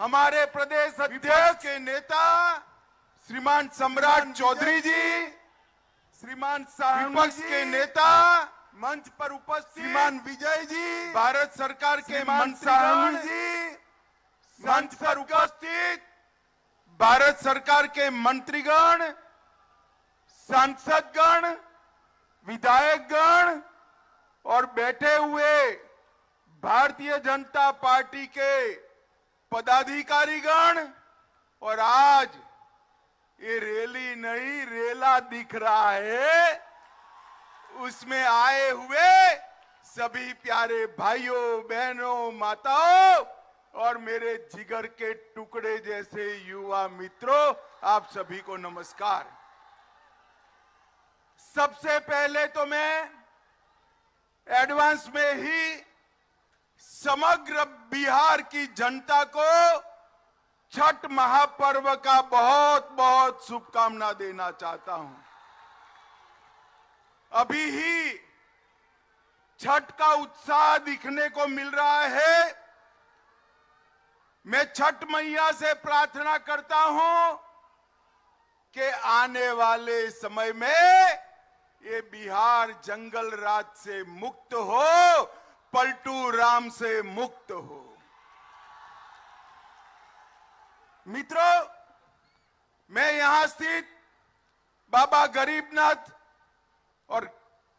हमारे प्रदेश अध्यक्ष के नेता श्रीमान सम्राट चौधरी जी, श्रीमान विपक्ष के नेता मंच पर उपस्थित श्रीमान विजय जी, भारत सरकार के मंत्रीगण जी, मंच पर उपस्थित भारत सरकार के मंत्रीगण, सांसदगण, विधायकगण और बैठे हुए भारतीय जनता पार्टी के पदाधिकारीगण, और आज ये रैली नहीं रेला दिख रहा है, उसमें आए हुए सभी प्यारे भाइयों बहनों माताओं और मेरे जिगर के टुकड़े जैसे युवा मित्रों, आप सभी को नमस्कार। सबसे पहले तो मैं एडवांस में ही समग्र बिहार की जनता को छठ महापर्व का बहुत बहुत शुभकामना देना चाहता हूं। अभी ही छठ का उत्साह दिखने को मिल रहा है। मैं छठ मैया से प्रार्थना करता हूं कि आने वाले समय में ये बिहार जंगल राज से मुक्त हो, पलटू राम से मुक्त हो। मित्रों, मैं यहां स्थित बाबा गरीबनाथ और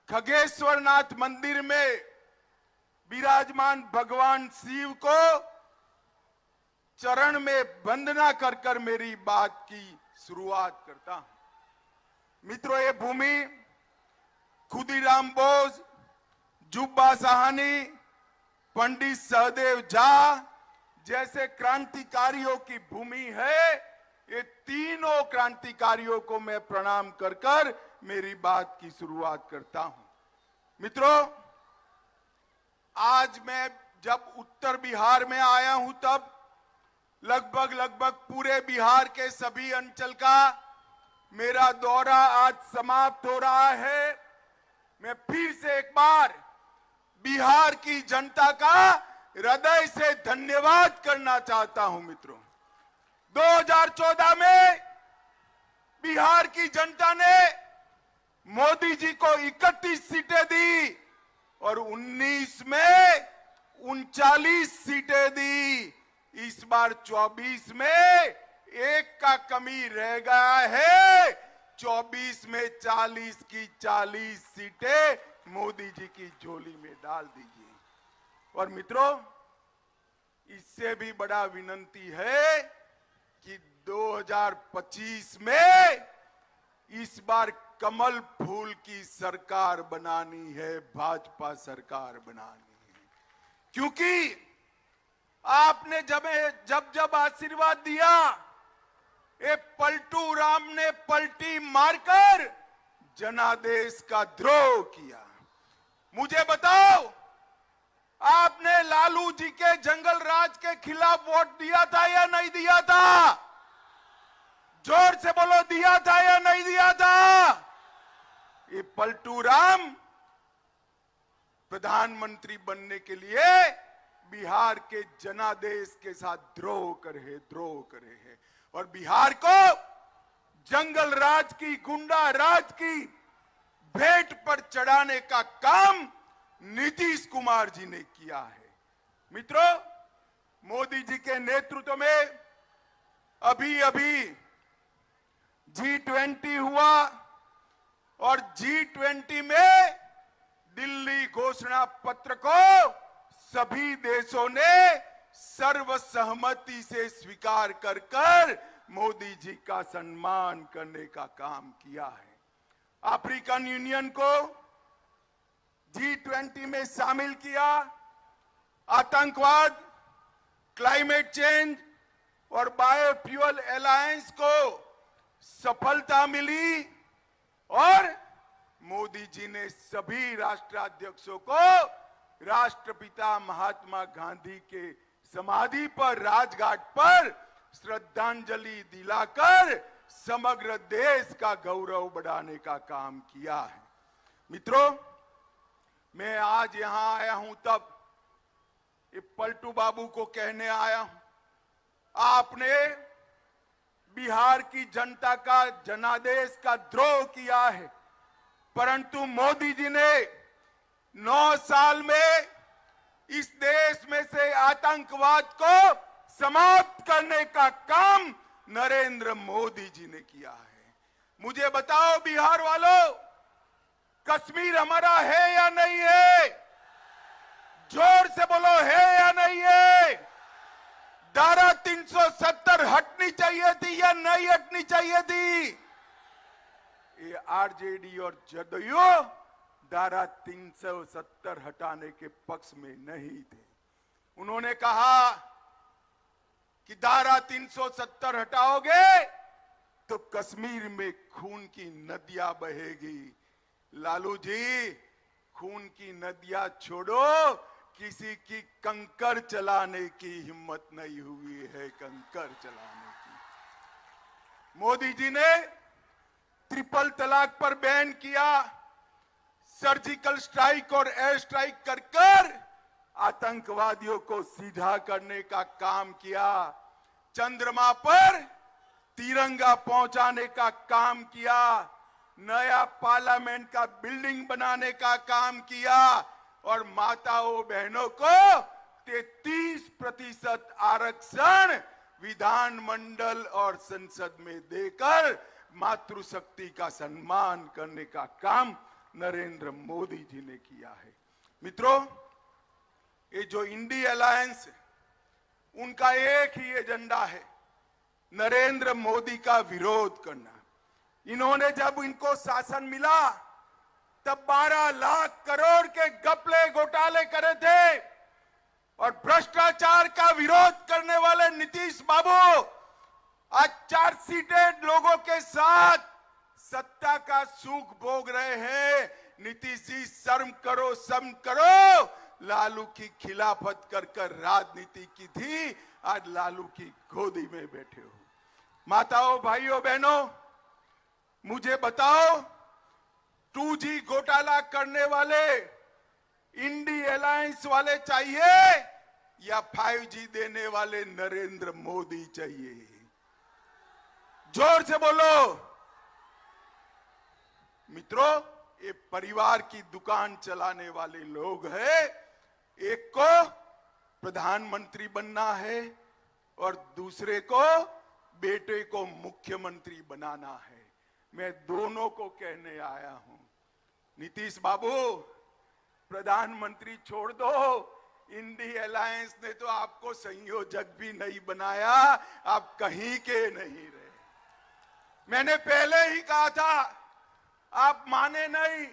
खगेश्वरनाथ मंदिर में विराजमान भगवान शिव को चरण में वंदना कर कर मेरी बात की शुरुआत करता हूं। मित्रों, ये भूमि खुदीराम बोस, जुब्बा साहनी, पंडित सहदेव झा जैसे क्रांतिकारियों की भूमि है। ये तीनों क्रांतिकारियों को मैं प्रणाम कर कर मेरी बात की शुरुआत करता हूं। मित्रों, आज मैं जब उत्तर बिहार में आया हूं तब लगभग पूरे बिहार के सभी अंचल का मेरा दौरा आज समाप्त हो रहा है। मैं फिर से एक बार बिहार की जनता का हृदय से धन्यवाद करना चाहता हूं। मित्रों, 2014 में बिहार की जनता ने मोदी जी को 31 सीटें दी और 19 में 39 सीटें दी। इस बार 24 में एक का कमी रह गया है। 24 में 40 की 40 सीटें मोदी जी की झोली में डाल दीजिए। और मित्रों, इससे भी बड़ा विनंती है कि 2025 में इस बार कमल फूल की सरकार बनानी है, भाजपा सरकार बनानी है। क्योंकि आपने जब आशीर्वाद दिया, ये पलटू राम ने पलटी मारकर जनादेश का द्रोह किया। मुझे बताओ, आपने लालू जी के जंगल राज के खिलाफ वोट दिया था या नहीं दिया था? जोर से बोलो, दिया था या नहीं दिया था? ये पलटू राम प्रधानमंत्री बनने के लिए बिहार के जनादेश के साथ द्रोह करे है और बिहार को जंगल राज की, गुंडा राज की भेंट पर चढ़ाने का काम नीतीश कुमार जी ने किया है। मित्रों, मोदी जी के नेतृत्व में अभी G20 हुआ और G20 में दिल्ली घोषणा पत्र को सभी देशों ने सर्वसहमति से स्वीकार कर मोदी जी का सम्मान करने का काम किया है। अफ्रीकन यूनियन को G20 में शामिल किया। आतंकवाद, क्लाइमेट चेंज और बायोफ्यूल अलायंस को सफलता मिली और मोदी जी ने सभी राष्ट्राध्यक्षों को राष्ट्रपिता महात्मा गांधी के समाधि पर, राजघाट पर श्रद्धांजलि दिलाकर समग्र देश का गौरव बढ़ाने का काम किया है। मित्रों, मैं आज यहां आया हूं तब ये पलटू बाबू को कहने आया हूं आपने बिहार की जनता का जनादेश का द्रोह किया है, परंतु मोदी जी ने 9 साल में इस देश में से आतंकवाद को समाप्त करने का काम नरेंद्र मोदी जी ने किया है। मुझे बताओ बिहार वालों, कश्मीर हमारा है या नहीं है? जोर से बोलो, है या नहीं है? धारा 370 हटनी चाहिए थी या नहीं हटनी चाहिए थी? ये आरजेडी और जदयू धारा 370 हटाने के पक्ष में नहीं थे। उन्होंने कहा कि धारा 370 हटाओगे तो कश्मीर में खून की नदियां बहेगी। लालू जी, खून की नदियां छोड़ो, किसी की कंकर चलाने की हिम्मत नहीं हुई है, कंकर चलाने की। मोदी जी ने ट्रिपल तलाक पर बैन किया, सर्जिकल स्ट्राइक और एयर स्ट्राइक कर कर आतंकवादियों को सीधा करने का काम किया, चंद्रमा पर तिरंगा पहुंचाने का काम किया, नया पार्लियामेंट का बिल्डिंग बनाने का काम किया और माताओं बहनों को 33% आरक्षण विधानमंडल और संसद में देकर मातृशक्ति का सम्मान करने का काम नरेंद्र मोदी जी ने किया है। मित्रों, ये जो इंडी अलायंस है, उनका एक ही एजेंडा है, नरेंद्र मोदी का विरोध करना। इन्होंने जब इनको शासन मिला तब 12 लाख करोड़ के घपले घोटाले करे थे और भ्रष्टाचार का विरोध करने वाले नीतीश बाबू आज चार्जशीटेड लोगों के साथ सत्ता का सुख भोग रहे हैं। नीतीश जी, शर्म करो, शर्म करो। लालू की खिलाफत कर कर राजनीति की थी, आज लालू की गोदी में बैठे हो। माताओं, भाइयों, बहनों, मुझे बताओ, 2G घोटाला करने वाले इंडी अलायंस वाले चाहिए या 5G देने वाले नरेंद्र मोदी चाहिए? जोर से बोलो। मित्रों, ये परिवार की दुकान चलाने वाले लोग हैं। एक को प्रधानमंत्री बनना है और दूसरे को, बेटे को मुख्यमंत्री बनाना है। मैं दोनों को कहने आया हूं, नीतीश बाबू, प्रधानमंत्री छोड़ दो। इंडी अलायंस ने तो आपको संयोजक भी नहीं बनाया, आप कहीं के नहीं रहे। मैंने पहले ही कहा था, आप माने नहीं,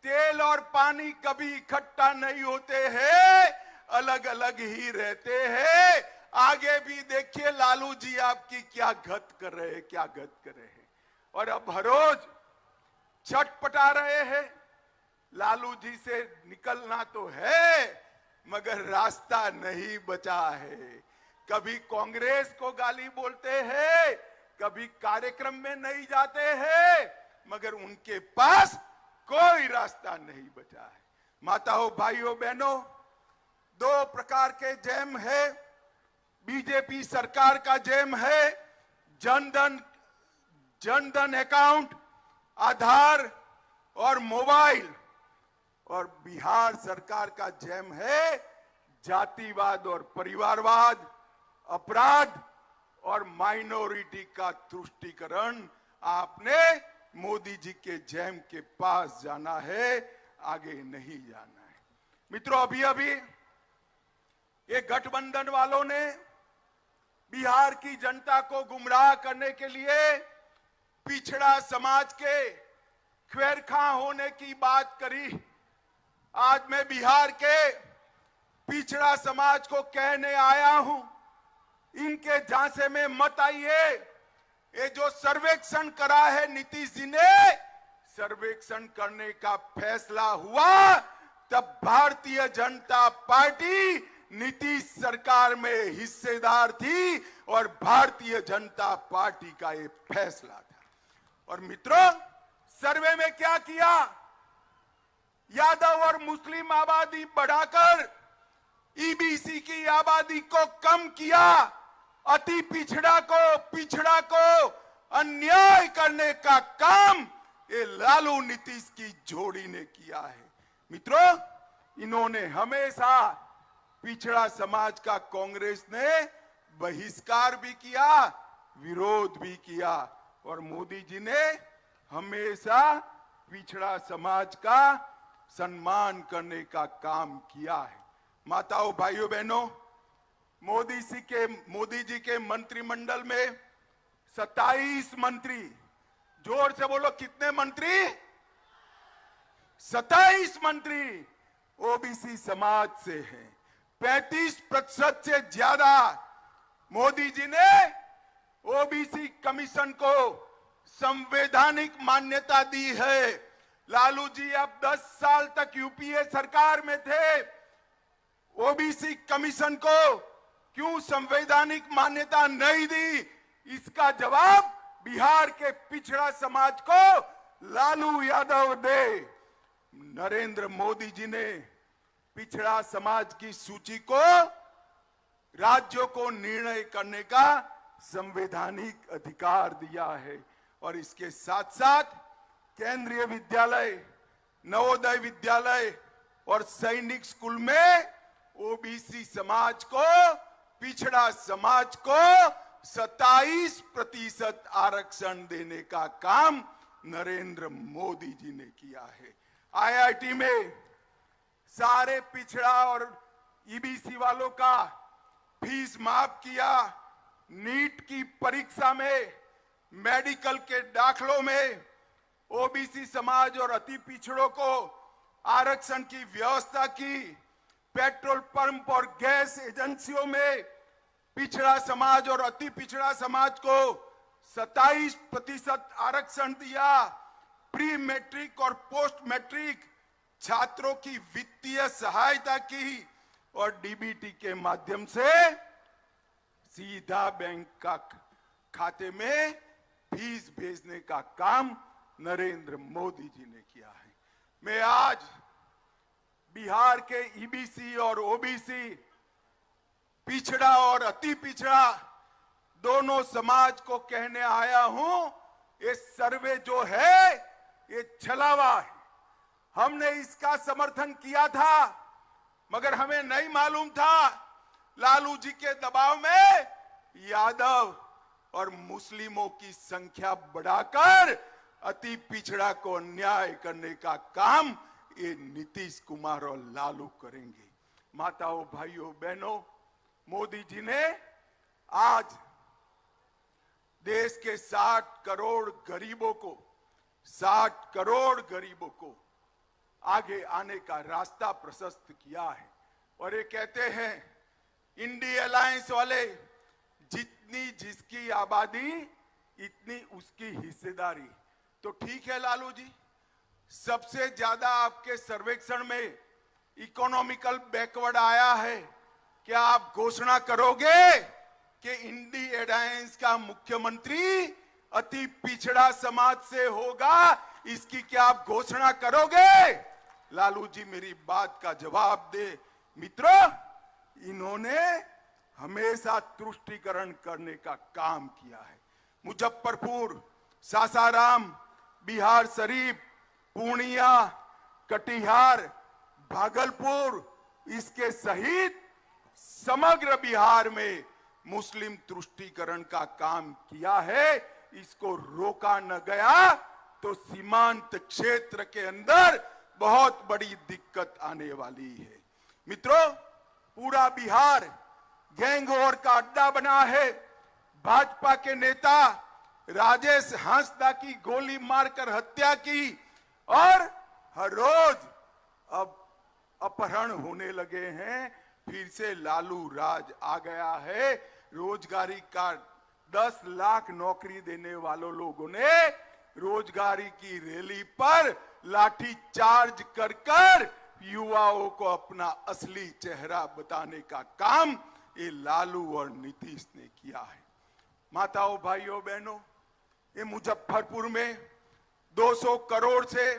तेल और पानी कभी इकट्ठा नहीं होते हैं, अलग अलग ही रहते हैं। आगे भी देखिए लालू जी आपकी क्या गत कर रहे हैं, क्या गत कर रहे हैं। और अब हर रोज छटपटा रहे हैं। लालू जी से निकलना तो है, मगर रास्ता नहीं बचा है। कभी कांग्रेस को गाली बोलते हैं, कभी कार्यक्रम में नहीं जाते हैं, मगर उनके पास कोई रास्ता नहीं बचा है। माताओं, भाइयों, बहनों, 2 प्रकार के जैम है। बीजेपी सरकार का जैम है जनधन अकाउंट, आधार और मोबाइल, और बिहार सरकार का जैम है जातिवाद और परिवारवाद, अपराध और माइनॉरिटी का तुष्टीकरण। आपने मोदी जी के जैम के पास जाना है, आगे नहीं जाना है। मित्रों, अभी अभी ये गठबंधन वालों ने बिहार की जनता को गुमराह करने के लिए पिछड़ा समाज के खैरखा होने की बात करी। आज मैं बिहार के पिछड़ा समाज को कहने आया हूं, इनके झांसे में मत आइए। ये जो सर्वेक्षण करा है नीतीश जी ने, सर्वेक्षण करने का फैसला हुआ तब भारतीय जनता पार्टी नीतीश सरकार में हिस्सेदार थी और भारतीय जनता पार्टी का ये फैसला था। और मित्रों, सर्वे में क्या किया? यादव और मुस्लिम आबादी बढ़ाकर ईबीसी की आबादी को कम किया। अति पिछड़ा को अन्याय करने का काम ये लालू नीतीश की जोड़ी ने किया है। मित्रों, इन्होंने हमेशा पिछड़ा समाज का कांग्रेस ने बहिष्कार भी किया, विरोध भी किया, और मोदी जी ने हमेशा पिछड़ा समाज का सम्मान करने का काम किया है। माताओं, भाइयों, बहनों, मोदी जी के मंत्रिमंडल में 27 मंत्री, जोर से बोलो कितने मंत्री? 27 मंत्री ओबीसी समाज से हैं। 35% से ज्यादा मोदी जी ने ओबीसी कमीशन को संवैधानिक मान्यता दी है। लालू जी अब 10 साल तक यूपीए सरकार में थे, ओबीसी कमीशन को क्यों संवैधानिक मान्यता नहीं दी? इसका जवाब बिहार के पिछड़ा समाज को लालू यादव दे। नरेंद्र मोदी जी ने पिछड़ा समाज की सूची को राज्यों को निर्णय करने का संवैधानिक अधिकार दिया है, और इसके साथ साथ केंद्रीय विद्यालय, नवोदय विद्यालय और सैनिक स्कूल में ओबीसी समाज को, पिछड़ा समाज को 27% आरक्षण देने का काम नरेंद्र मोदी जी ने किया है। आईआईटी में सारे पिछड़ा और ईबीसी वालों का फीस माफ किया। नीट की परीक्षा में, मेडिकल के दाखलों में ओबीसी समाज और अति पिछड़ों को आरक्षण की व्यवस्था की। पेट्रोल पंप और गैस एजेंसियों में पिछड़ा समाज और अति पिछड़ा समाज को 27% आरक्षण दिया। प्री मैट्रिक और पोस्ट मैट्रिक छात्रों की वित्तीय सहायता की, और डीबीटी के माध्यम से सीधा बैंक का खाते में फीस भेजने का काम नरेंद्र मोदी जी ने किया है। मैं आज बिहार के ईबीसी और ओबीसी, पिछड़ा और अति पिछड़ा दोनों समाज को कहने आया हूं, ये सर्वे जो है ये छलावा है। हमने इसका समर्थन किया था, मगर हमें नहीं मालूम था लालू जी के दबाव में यादव और मुस्लिमों की संख्या बढ़ाकर अति पिछड़ा को अन्याय करने का काम ये नीतीश कुमार और लालू करेंगे। माताओं, भाइयों, बहनों, मोदी जी ने आज देश के 60 करोड़ गरीबों को आगे आने का रास्ता प्रशस्त किया है। और ये कहते हैं इंडी अलायंस वाले, जितनी जिसकी आबादी इतनी उसकी हिस्सेदारी। तो ठीक है लालू जी, सबसे ज्यादा आपके सर्वेक्षण में इकोनॉमिकल बैकवर्ड आया है। क्या आप घोषणा करोगे कि इंडी अलायंस का मुख्यमंत्री अति पिछड़ा समाज से होगा? इसकी क्या आप घोषणा करोगे? लालू जी मेरी बात का जवाब दे। मित्रों, इन्होंने हमेशा तुष्टीकरण करने का काम किया है। मुजफ्फरपुर, सासाराम, बिहार शरीफ, पूर्णिया, कटिहार, भागलपुर, इसके सहित समग्र बिहार में मुस्लिम तुष्टीकरण का काम किया है। इसको रोका न गया तो सीमांत क्षेत्र के अंदर बहुत बड़ी दिक्कत आने वाली है। मित्रों, पूरा बिहार गैंग वॉर का अड्डा बना है। भाजपा के नेता राजेश हांसदा की गोली मारकर हत्या की, और हर रोज अब अपहरण होने लगे हैं। फिर से लालू राज आ गया है। रोजगारी का 10 लाख नौकरी देने वालों लोगों ने रोजगारी की रैली पर लाठी चार्ज कर युवाओं को अपना असली चेहरा बताने का काम ये लालू और नीतीश ने किया है। माताओं, भाइयों, बहनों, ये मुजफ्फरपुर में 200 करोड़ से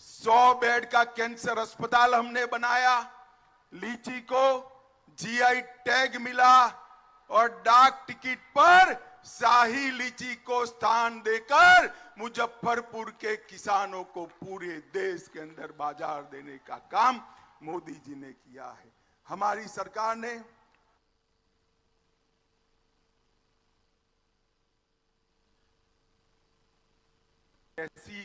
100 बेड का कैंसर अस्पताल हमने बनाया। लीची को जीआई टैग मिला। और डाक टिकट पर शाही लीची को स्थान देकर मुजफ्फरपुर के किसानों को पूरे देश के अंदर बाजार देने का काम मोदी जी ने किया है। हमारी सरकार ने ऐसी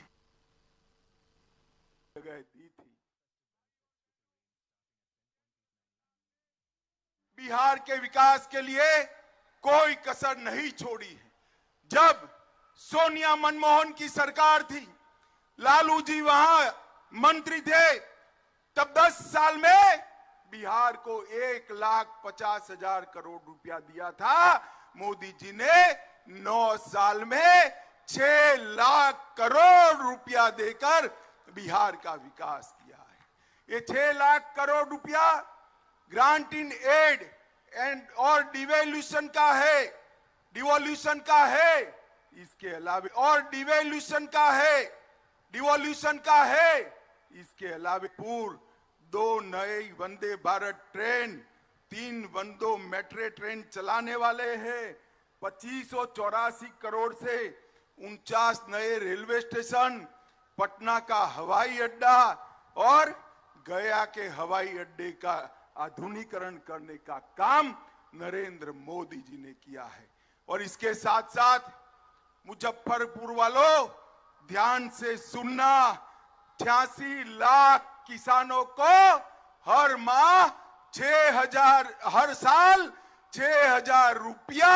जगह दी थी। बिहार के विकास के लिए कोई कसर नहीं छोड़ी है। जब सोनिया मनमोहन की सरकार थी, लालू जी वहां मंत्री थे, तब 10 साल में बिहार को 1,50,000 करोड़ रुपया दिया था। मोदी जी ने 9 साल में 6 लाख करोड़ रुपया देकर बिहार का विकास किया है। ये 6 लाख करोड़ रुपया ग्रांट इन एड एंड और डिवैल्यूशन का है, इसके अलावा और डिवैल्यूशन का है, इसके अलावा पूर्व 2 नए Vande Bharat train, 3 वंदो metro train चलाने वाले हैं। 2584 करोड़ से 49 नए रेलवे स्टेशन, पटना का हवाई अड्डा और गया के हवाई अड्डे का आधुनिकीकरण करने का काम नरेंद्र मोदी जी ने किया है। और इसके साथ साथ मुजफ्फरपुर वालों ध्यान से सुनना, 86 लाख किसानों को हर माह 6,000 हर साल 6,000 रुपया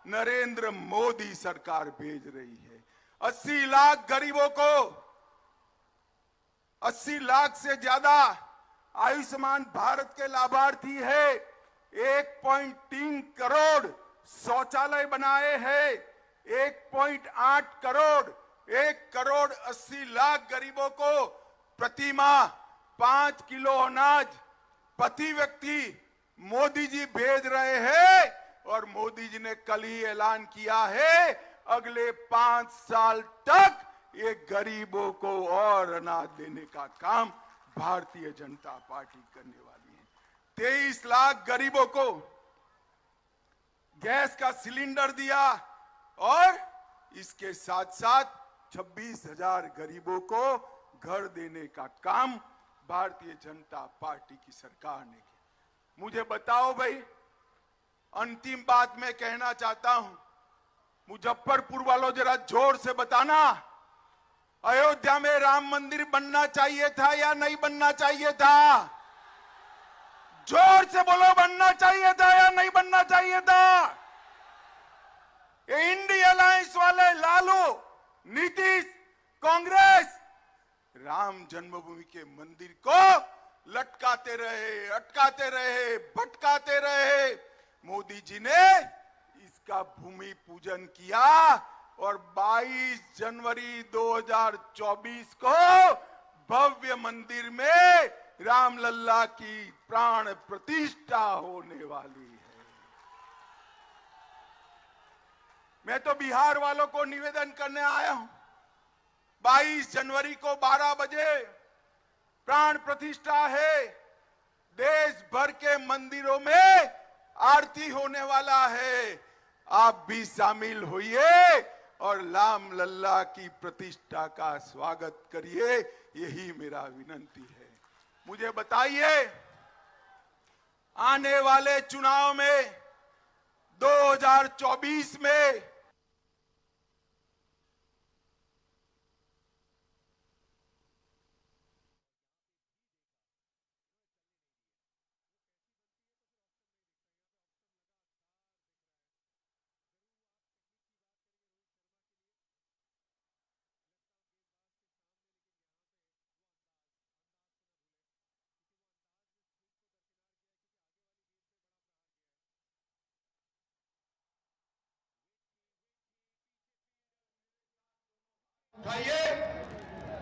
नरेंद्र मोदी सरकार भेज रही है। 80 लाख गरीबों को 80 लाख से ज्यादा आयुष्मान भारत के लाभार्थी है। 1.3 करोड़ शौचालय बनाए हैं। 1.8 करोड़ 1,80 लाख गरीबों को प्रति माह 5 किलो अनाज प्रति व्यक्ति मोदी जी भेज रहे हैं। और मोदी जी ने कल ही ऐलान किया है अगले 5 साल तक ये गरीबों को और अनाज देने का काम भारतीय जनता पार्टी करने वाली है। 23 लाख गरीबों को गैस का सिलेंडर दिया और इसके साथ साथ 26,000 गरीबों को घर देने का काम भारतीय जनता पार्टी की सरकार ने किया। मुझे बताओ भाई, अंतिम बात मैं कहना चाहता हूं, मुजफ्फरपुर वालों जरा जोर से बताना, अयोध्या में राम मंदिर बनना चाहिए था या नहीं बनना चाहिए था? जोर से बोलो, बनना चाहिए था या नहीं बनना चाहिए था? ये इंडिया अलायंस वाले लालू, नीतीश, कांग्रेस राम जन्मभूमि के मंदिर को लटकाते रहे, अटकाते रहे, भटकाते रहे। मोदी जी ने इसका भूमि पूजन किया और 22 जनवरी 2024 को भव्य मंदिर में रामलल्ला की प्राण प्रतिष्ठा होने वाली है। मैं तो बिहार वालों को निवेदन करने आया हूं, 22 जनवरी को 12 बजे प्राण प्रतिष्ठा है। देश भर के मंदिरों में आरती होने वाला है। आप भी शामिल होइए और राम लल्ला की प्रतिष्ठा का स्वागत करिए, यही मेरा विनंती है। मुझे बताइए, आने वाले चुनाव में 2024 में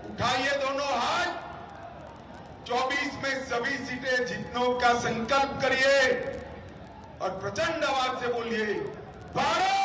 उठाइए दोनों हाथ, 24 में सभी सीटें जीतने का संकल्प करिए और प्रचंड आवाज से बोलिए, भारत